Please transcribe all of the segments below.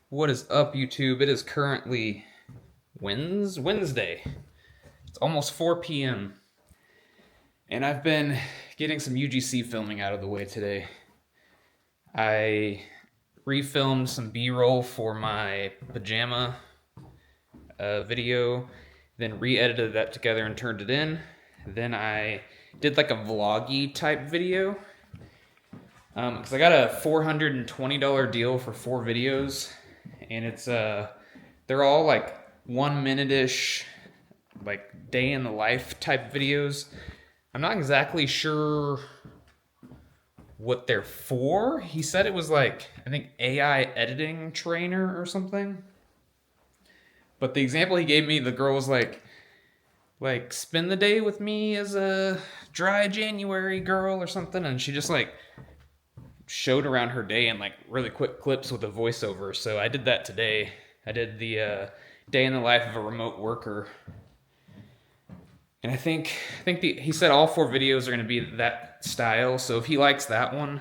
What is up, YouTube? It is currently Wednesday. It's almost 4 p.m. And I've been getting some UGC filming out of the way today. I refilmed some B-roll for my pajama video, then re-edited that together and turned it in. Then I did like a vloggy type video because I got a $420 deal for 4 videos, and they're all like 1 minute-ish, like day in the life type videos. I'm not exactly sure what they're for. He said it was like, I think, AI editing trainer or something. But the example he gave me, the girl was like spend the day with me as a dry January girl or something, and she just like showed around her day in like really quick clips with a voiceover. So I did that today. I did the day in the life of a remote worker, and I think he said all 4 videos are going to be that style. So if he likes that one,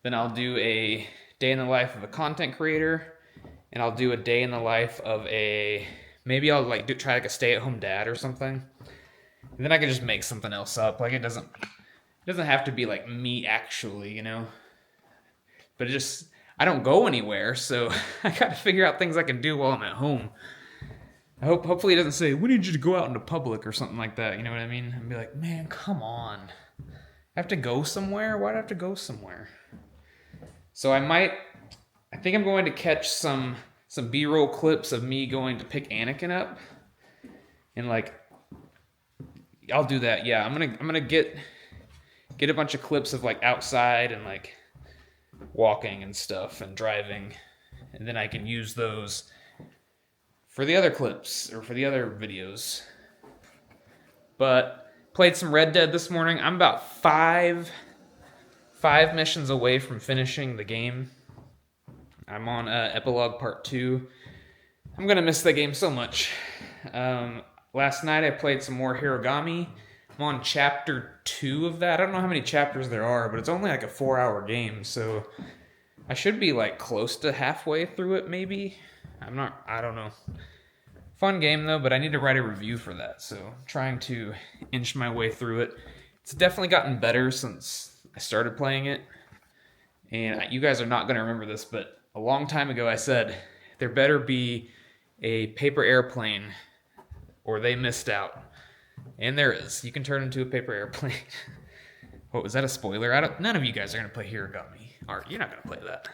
then I'll do a day in the life of a content creator, and I'll do a day in the life of maybe I'll like try like a stay-at-home dad or something. And then I can just make something else up. Like it doesn't have to be like me actually, you know. But I don't go anywhere, so I got to figure out things I can do while I'm at home. Hopefully it doesn't say, we need you to go out into public or something like that, you know what I mean? And be like, man, come on. I have to go somewhere? Why do I have to go somewhere? So I think I'm going to catch some B-roll clips of me going to pick Anakin up. And like, I'll do that, yeah. I'm gonna get a bunch of clips of like outside and like walking and stuff and driving, and then I can use those for the other clips or for the other videos. But played some Red Dead this morning. I'm about five missions away from finishing the game. I'm on epilogue part 2. I'm gonna miss the game so much. Last night I played some more Hiroami. I'm on chapter 2 of that. I don't know how many chapters there are, but it's only like a 4-hour game, so I should be like close to halfway through it, maybe. I don't know. Fun game though, but I need to write a review for that, so I'm trying to inch my way through it. It's definitely gotten better since I started playing it. And you guys are not going to remember this, but a long time ago I said there better be a paper airplane or they missed out. And there is. You can turn into a paper airplane. What, was that a spoiler? None of you guys are going to play Hiroami. You're not going to play that.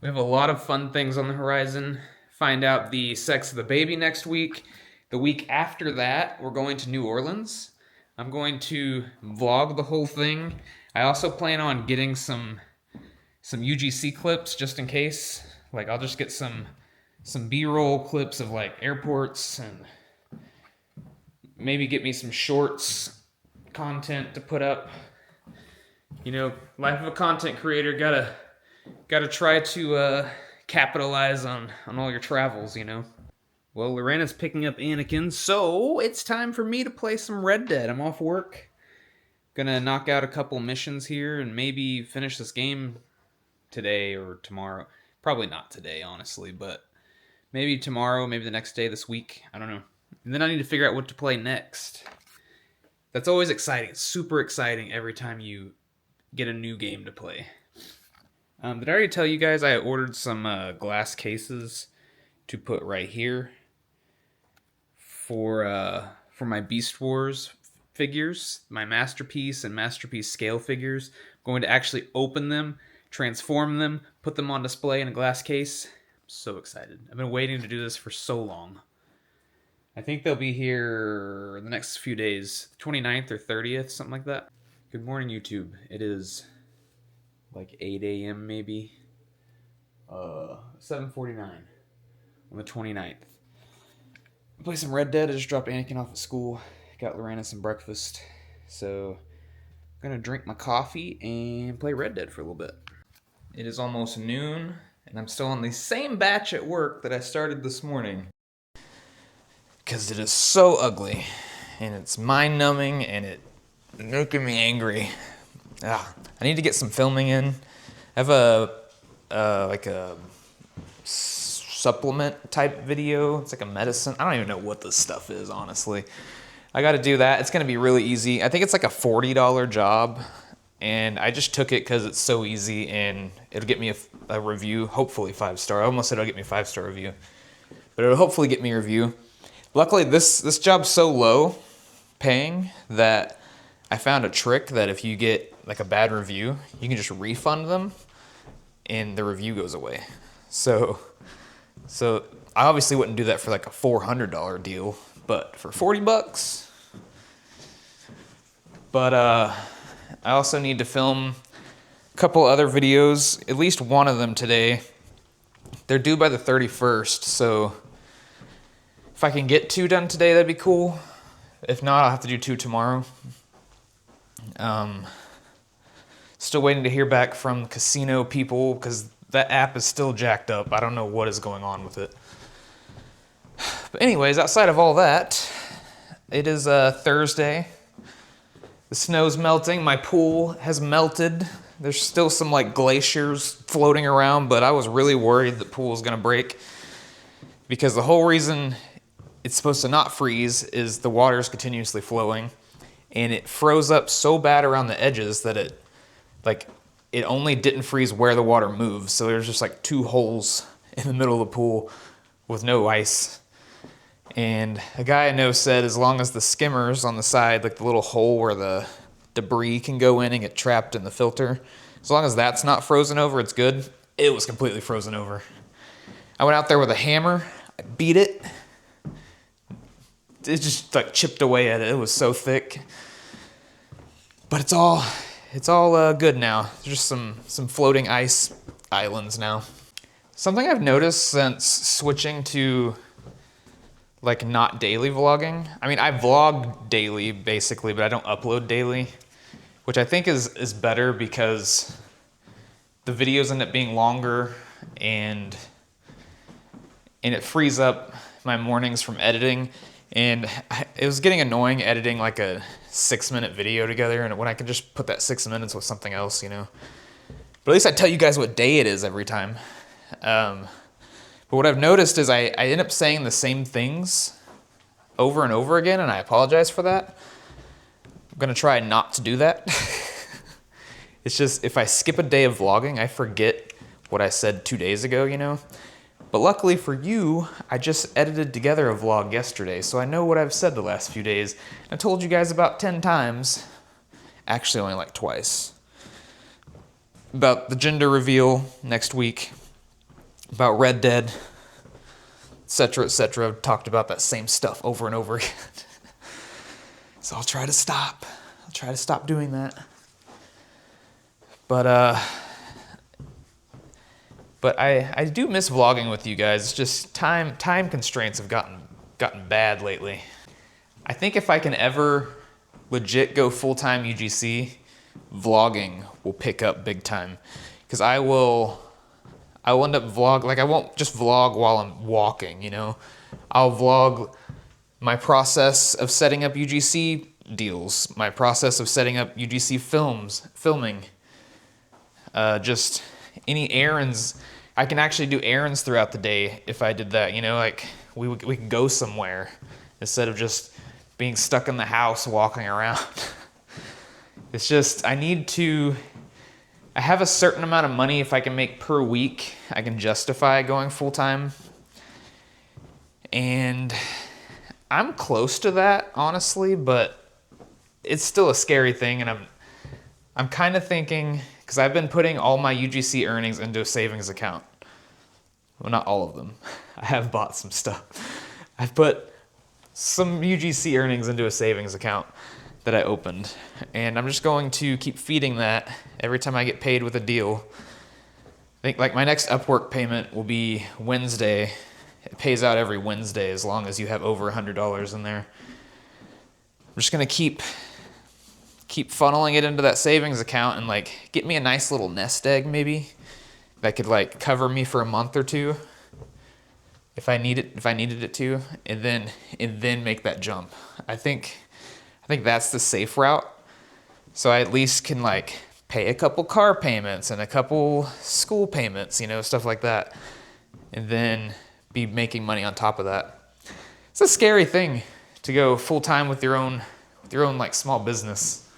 We have a lot of fun things on the horizon. Find out the sex of the baby next week. The week after that, we're going to New Orleans. I'm going to vlog the whole thing. I also plan on getting some UGC clips just in case. Like, I'll just get some B-roll clips of like airports, and maybe get me some shorts content to put up. You know, life of a content creator, gotta try to capitalize on all your travels, you know. Well, Lorena's picking up Anakin, so it's time for me to play some Red Dead. I'm off work. Gonna knock out a couple missions here and maybe finish this game today or tomorrow. Probably not today, honestly, but maybe tomorrow, maybe the next day this week. I don't know. And then I need to figure out what to play next. That's always exciting. It's super exciting every time you get a new game to play. Did I already tell you guys I ordered some glass cases to put right here for my Beast Wars figures, my Masterpiece and Masterpiece scale figures. I'm going to actually open them, transform them, put them on display in a glass case. I'm so excited. I've been waiting to do this for so long. I think they'll be here in the next few days, 29th or 30th, something like that. Good morning, YouTube. It is like 8 a.m. maybe. 7:49 on the 29th. Play some Red Dead. I just dropped Anakin off at school. Got Lorena some breakfast. So I'm gonna drink my coffee and play Red Dead for a little bit. It is almost noon, and I'm still on the same batch at work that I started this morning. Because it is so ugly, and it's mind-numbing, and it's making me angry. I need to get some filming in. I have a supplement type video. It's like a medicine. I don't even know what this stuff is, honestly. I got to do that. It's going to be really easy. I think it's like a $40 job, and I just took it because it's so easy, and it'll get me a review, hopefully 5-star. I almost said it'll get me a 5-star review, but it'll hopefully get me a review. Luckily, this job's so low paying that I found a trick that if you get like a bad review, you can just refund them and the review goes away. So I obviously wouldn't do that for like a $400 deal, but for $40. But I also need to film a couple other videos, at least one of them today. They're due by the 31st, so if I can get 2 done today, that'd be cool. If not, I'll have to do 2 tomorrow. Still waiting to hear back from casino people because that app is still jacked up. I don't know what is going on with it. But anyways, outside of all that, it is Thursday. The snow's melting. My pool has melted. There's still some like glaciers floating around, but I was really worried the pool was going to break because the whole reason it's supposed to not freeze is the water is continuously flowing, and it froze up so bad around the edges that it only didn't freeze where the water moves. So there's just like 2 holes in the middle of the pool with no ice. And a guy I know said as long as the skimmers on the side, like the little hole where the debris can go in and get trapped in the filter, as long as that's not frozen over, it's good. It was completely frozen over. I went out there with a hammer, I beat it. It just like chipped away at it. It was so thick. But it's all good now. There's just some floating ice islands now. Something I've noticed since switching to like not daily vlogging. I mean, I vlog daily basically, but I don't upload daily, which I think is better because the videos end up being longer and it frees up my mornings from editing. And it was getting annoying editing like a 6-minute video together, and when I could just put that 6 minutes with something else, you know. But at least I tell you guys what day it is every time. But what I've noticed is I end up saying the same things over and over again, and I apologize for that. I'm gonna try not to do that. It's just if I skip a day of vlogging, I forget what I said 2 days ago, you know. But luckily for you, I just edited together a vlog yesterday, so I know what I've said the last few days. I told you guys about 10 times, actually only like twice, about the gender reveal next week, about Red Dead, etc., etc. I've talked about that same stuff over and over again. So I'll try to stop. I'll try to stop doing that. But I do miss vlogging with you guys. It's just time constraints have gotten bad lately. I think if I can ever legit go full-time UGC, vlogging will pick up big time. Because I will end up like I won't just vlog while I'm walking, you know. I'll vlog my process of setting up UGC deals, my process of setting up UGC filming, just any errands. I can actually do errands throughout the day if I did that, you know, like we could go somewhere instead of just being stuck in the house walking around. It's just, I have a certain amount of money if I can make per week, I can justify going full time. And I'm close to that, honestly, but it's still a scary thing, and I'm kind of thinking, because I've been putting all my UGC earnings into a savings account. Well, not all of them. I have bought some stuff. I've put some UGC earnings into a savings account that I opened, and I'm just going to keep feeding that every time I get paid with a deal. I think like my next Upwork payment will be Wednesday. It pays out every Wednesday as long as you have over $100 in there. I'm just gonna keep funneling it into that savings account and like get me a nice little nest egg maybe that could like cover me for a month or two if I needed it to, and then make that jump. I think that's the safe route. So I at least can like pay a couple car payments and a couple school payments, you know, stuff like that. And then be making money on top of that. It's a scary thing to go full time with your own like small business.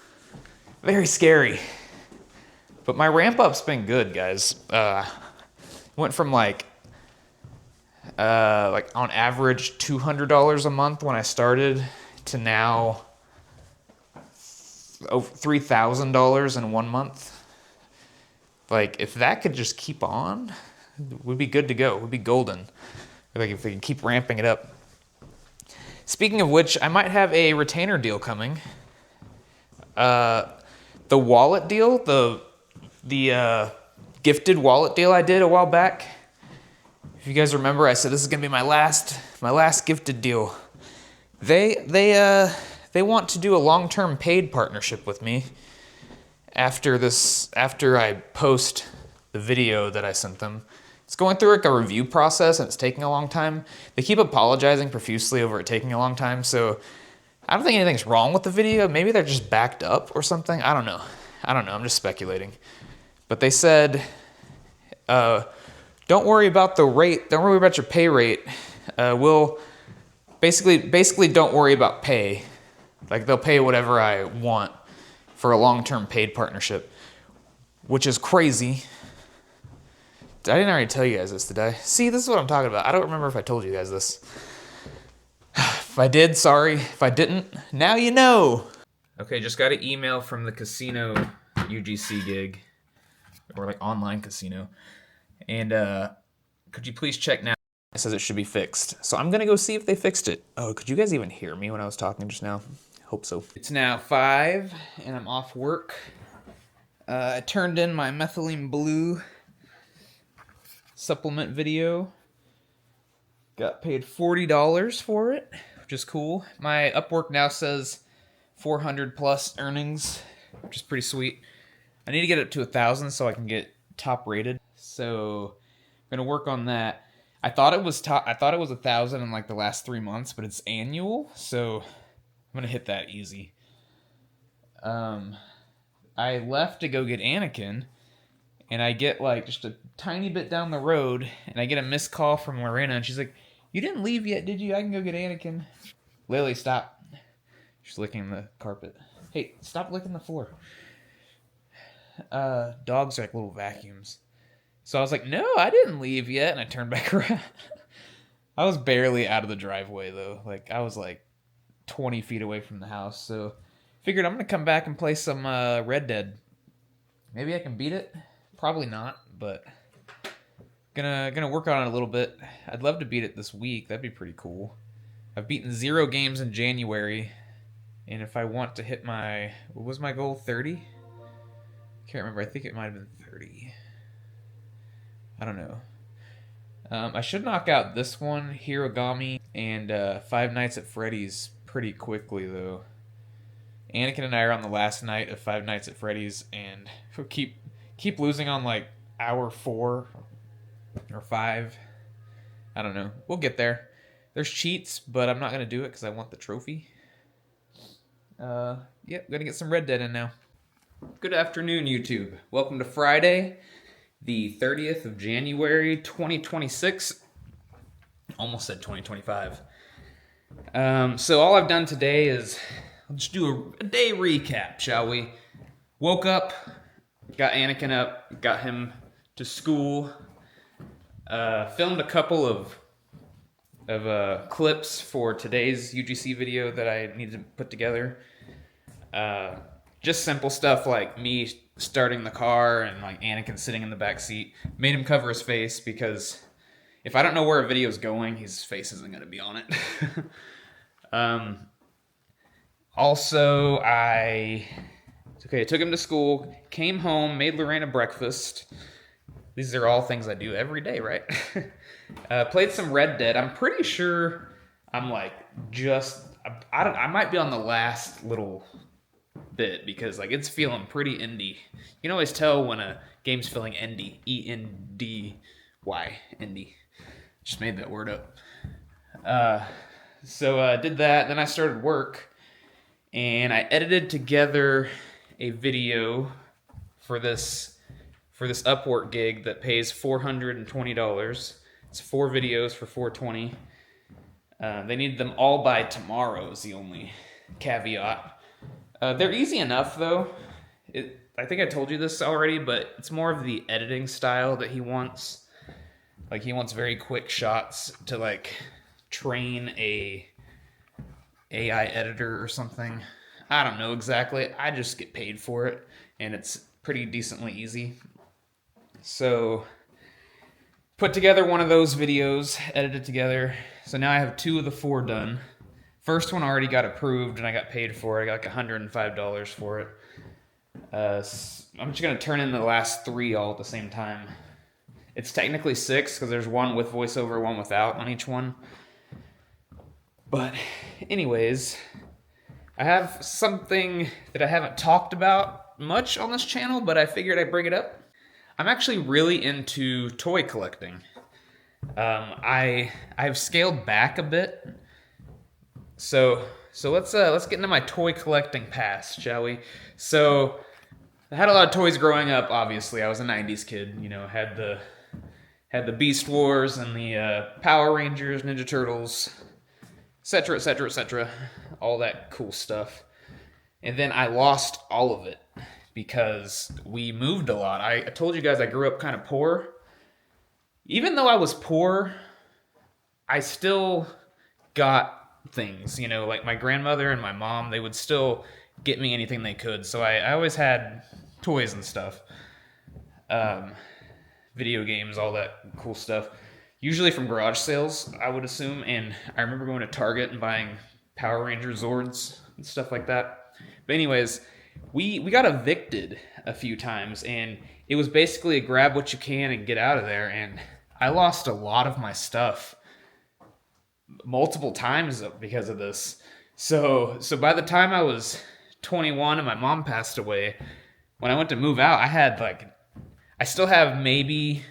Very scary. But my ramp up's been good, guys. Went from like on average $200 a month when I started to now over $3,000 in 1 month. Like, if that could just keep on, we'd be good to go. We'd be golden. Like, if we could keep ramping it up. Speaking of which, I might have a retainer deal coming. The wallet deal, the gifted wallet deal I did a while back. If you guys remember, I said this is gonna be my last gifted deal. They want to do a long-term paid partnership with me after I post the video that I sent them. It's going through like a review process and it's taking a long time. They keep apologizing profusely over it taking a long time, so I don't think anything's wrong with the video. Maybe they're just backed up or something. I don't know. I'm just speculating. But they said, don't worry about the rate. Don't worry about your pay rate. We'll basically don't worry about pay. Like, they'll pay whatever I want for a long-term paid partnership, which is crazy. I didn't already tell you guys this, did I? See, this is what I'm talking about. I don't remember if I told you guys this. If I did, sorry. If I didn't, now you know. Okay, just got an email from the casino UGC gig, or like online casino. And could you please check now? It says it should be fixed. So I'm gonna go see if they fixed it. Oh, could you guys even hear me when I was talking just now? Hope so. It's now 5 and I'm off work. I turned in my methylene blue supplement video. Got paid $40 for it, which is cool. My Upwork now says 400 plus earnings, which is pretty sweet. I need to get it to 1,000 so I can get top rated. So I'm gonna work on that. I thought it was 1,000 in like the last 3 months, but it's annual, so I'm gonna hit that easy. I left to go get Anakin, and I get like just a tiny bit down the road, and I get a missed call from Lorena, and she's like, "You didn't leave yet, did you? I can go get Anakin." Lily, stop. She's licking the carpet. Hey, stop licking the floor. Dogs are like little vacuums. So I was like, "No, I didn't leave yet," and I turned back around. I was barely out of the driveway, though. Like, I was like 20 feet away from the house, so figured I'm gonna come back and play some Red Dead. Maybe I can beat it. Probably not, but gonna work on it a little bit. I'd love to beat it this week. That'd be pretty cool. I've beaten 0 games in January, and if I want to hit my, what was my goal? 30? Can't remember. I think it might have been 30. I don't know. I should knock out this one, Hiroami, and Five Nights at Freddy's pretty quickly, though. Anakin and I are on the last night of Five Nights at Freddy's, and we keep losing on like hour 4 or 5. I don't know. We'll get there. There's cheats, but I'm not going to do it because I want the trophy. Yep, going to get some Red Dead in now. Good afternoon, YouTube. Welcome to Friday, the 30th of January, 2026. Almost said 2025. So all I've done today is, let's do a day recap, shall we? Woke up, got Anakin up, got him to school, filmed a couple of clips for today's UGC video that I needed to put together. Just simple stuff like me starting the car and like Anakin sitting in the back seat. Made him cover his face because if I don't know where a video's going, his face isn't going to be on it. Also, I took him to school, came home, made Lorena breakfast. These are all things I do every day, right? Played some Red Dead. I'm pretty sure I'm like I might be on the last little bit because like it's feeling pretty indie. You can always tell when a game's feeling indie. E-N-D-Y, indie. Just made that word up. So I did that, then I started work, and I edited together a video for this Upwork gig that pays $420. It's 4 videos for $4.20. They need them all by tomorrow is the only caveat. They're easy enough, though. I think I told you this already, but it's more of the editing style that he wants. Like, he wants very quick shots to, like, train a AI editor or something. I don't know exactly. I just get paid for it, and it's pretty decently easy. So, put together one of those videos, edit it together. So now I have 2 of the 4 done. First one already got approved, and I got paid for it. I got like $105 for it. I'm just going to turn in the last 3 all at the same time. It's technically 6, because there's one with voiceover, one without on each one. But anyways, I have something that I haven't talked about much on this channel, but I figured I'd bring it up. I'm actually really into toy collecting. I've scaled back a bit. So let's get into my toy collecting past, shall we? So I had a lot of toys growing up. Obviously, I was a '90s kid. You know, had the Beast Wars and the Power Rangers, Ninja Turtles, etc., etc., etc. All that cool stuff. And then I lost all of it because we moved a lot. I told you guys I grew up kind of poor. Even though I was poor, I still got things, you know, like my grandmother and my mom, they would still get me anything they could. So I always had toys and stuff. Video games, all that cool stuff. Usually from garage sales, I would assume. And I remember going to Target and buying Power Ranger Zords and stuff like that. But anyways, we got evicted a few times, and it was basically a grab what you can and get out of there. And I lost a lot of my stuff multiple times because of this. So by the time I was 21 and my mom passed away, when I went to move out, I still have maybe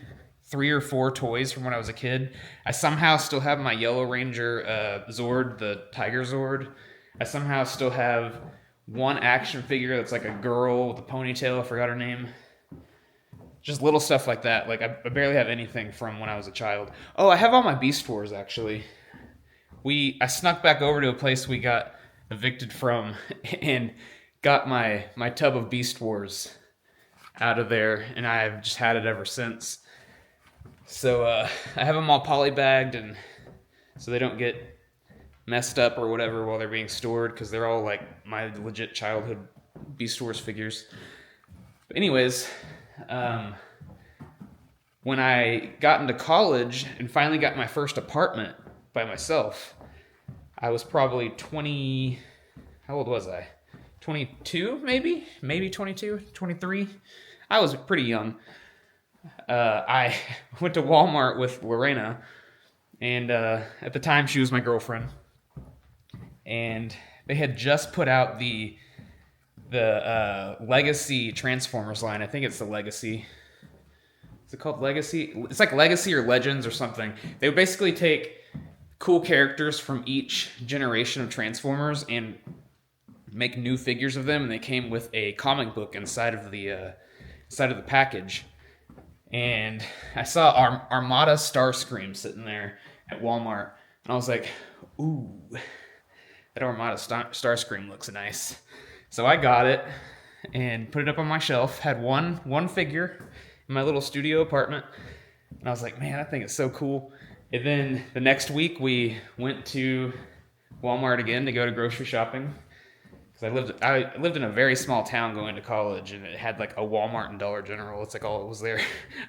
3 or 4 toys from when I was a kid. I somehow still have my Yellow Ranger Zord, the Tiger Zord. I somehow still have one action figure that's like a girl with a ponytail. I forgot her name. Just little stuff like that. Like, I barely have anything from when I was a child. Oh, I have all my Beast Wars, actually. I snuck back over to a place we got evicted from and got my tub of Beast Wars out of there, and I've just had it ever since. So I have them all polybagged, and so they don't get messed up or whatever while they're being stored, because they're all like my legit childhood Beast Wars figures. But anyways, when I got into college and finally got my first apartment by myself, I was probably 20. How old was I? 22, maybe? Maybe 22, 23. I was pretty young. I went to Walmart with Lorena, and at the time she was my girlfriend. And they had just put out the Legacy Transformers line. I think it's the Legacy. Is it called Legacy? It's like Legacy or Legends or something. They would basically take cool characters from each generation of Transformers and make new figures of them, and they came with a comic book inside of the package. And I saw Armada Starscream sitting there at Walmart, and I was like, ooh, that Armada Starscream looks nice. So I got it and put it up on my shelf. Had one figure in my little studio apartment, and I was like, man, that thing is so cool. And then the next week we went to Walmart again to go to grocery shopping, because I lived in a very small town going to college, and it had like a Walmart and Dollar General. It's like all it was there.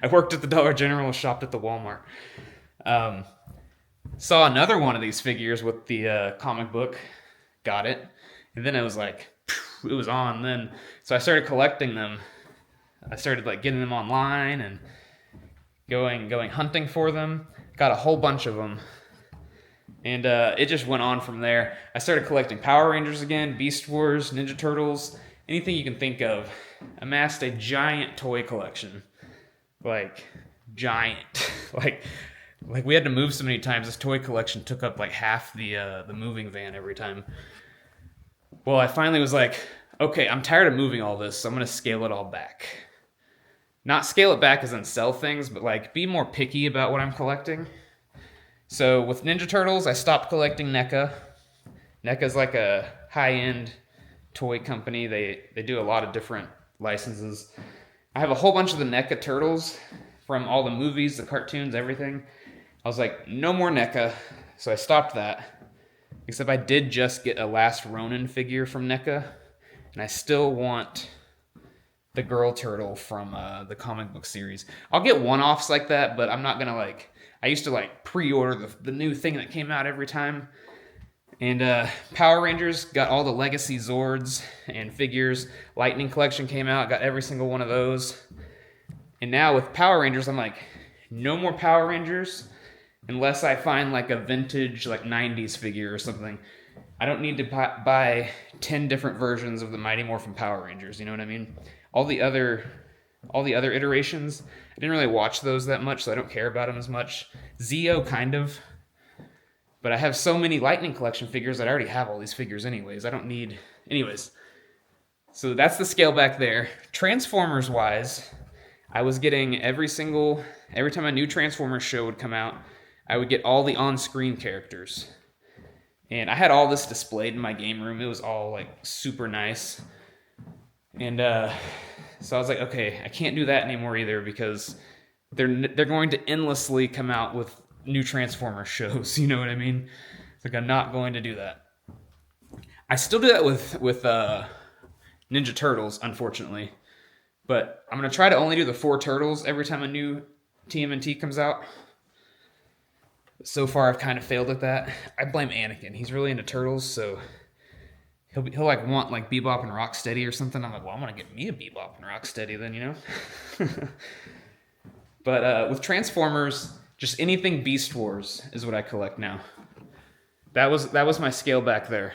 I worked at the Dollar General, shopped at the Walmart. Saw another one of these figures with the comic book, got it, and then it was like, it was on then. So I started collecting them. I started like getting them online and going hunting for them. Got a whole bunch of them. And it just went on from there. I started collecting Power Rangers again, Beast Wars, Ninja Turtles, anything you can think of. Amassed a giant toy collection. Like, giant. like we had to move so many times. This toy collection took up like half the moving van every time. Well, I finally was like, okay, I'm tired of moving all this, so I'm going to scale it all back. Not scale it back as in sell things, but like be more picky about what I'm collecting. So with Ninja Turtles, I stopped collecting NECA. NECA's like a high-end toy company. They do a lot of different licenses. I have a whole bunch of the NECA Turtles from all the movies, the cartoons, everything. I was like, no more NECA, so I stopped that. Except I did just get a Last Ronin figure from NECA, and I still want the girl turtle from the comic book series. I'll get one-offs like that, but I'm not gonna like... I used to like pre-order the new thing that came out every time. And Power Rangers, got all the Legacy Zords and figures. Lightning Collection came out, got every single one of those. And now with Power Rangers, I'm like, no more Power Rangers unless I find like a vintage like 90s figure or something. I don't need to buy 10 different versions of the Mighty Morphin Power Rangers, you know what I mean? All the other iterations, I didn't really watch those that much, so I don't care about them as much. Zeo, kind of. But I have so many Lightning Collection figures that I already have all these figures anyways. I don't need... Anyways. So that's the scale back there. Transformers-wise, I was getting every time a new Transformers show would come out, I would get all the on-screen characters. And I had all this displayed in my game room. It was all, like, super nice. And so I was like, okay, I can't do that anymore either because they're going to endlessly come out with new Transformers shows, you know what I mean? It's like, I'm not going to do that. I still do that with Ninja Turtles, unfortunately. But I'm going to try to only do the 4 Turtles every time a new TMNT comes out. So far, I've kind of failed at that. I blame Anakin. He's really into Turtles, so he'll like want like Bebop and Rocksteady or something. I'm like, well, I'm going to get me a Bebop and Rocksteady then, you know? But with Transformers... just anything Beast Wars is what I collect now. That was my scale back there.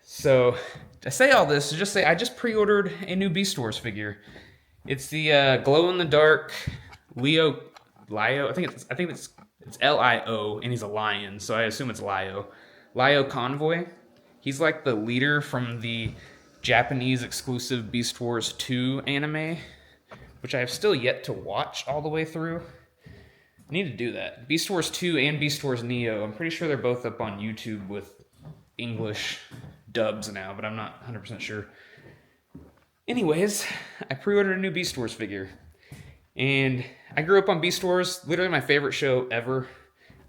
So I say all this to just say I just pre-ordered a new Beast Wars figure. It's the glow-in-the-dark Lio. I think it's Lio, and he's a lion, so I assume it's Lio. Lio Convoy. He's like the leader from the Japanese exclusive Beast Wars 2 anime, which I have still yet to watch all the way through. I need to do that. Beast Wars 2 and Beast Wars Neo. I'm pretty sure they're both up on YouTube with English dubs now, but I'm not 100% sure. Anyways, I pre-ordered a new Beast Wars figure. And I grew up on Beast Wars, literally my favorite show ever.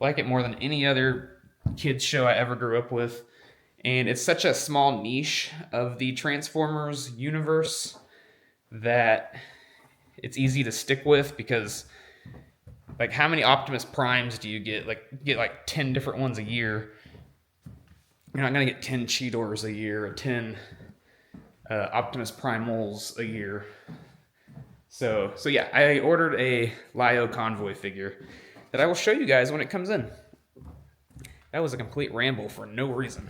I like it more than any other kids show I ever grew up with. And it's such a small niche of the Transformers universe that it's easy to stick with because... like, how many Optimus Primes do you get? Like, you get like 10 different ones a year. You're not going to get 10 Cheetors a year or 10 Optimus Primals a year. So yeah, I ordered a Lio Convoy figure that I will show you guys when it comes in. That was a complete ramble for no reason.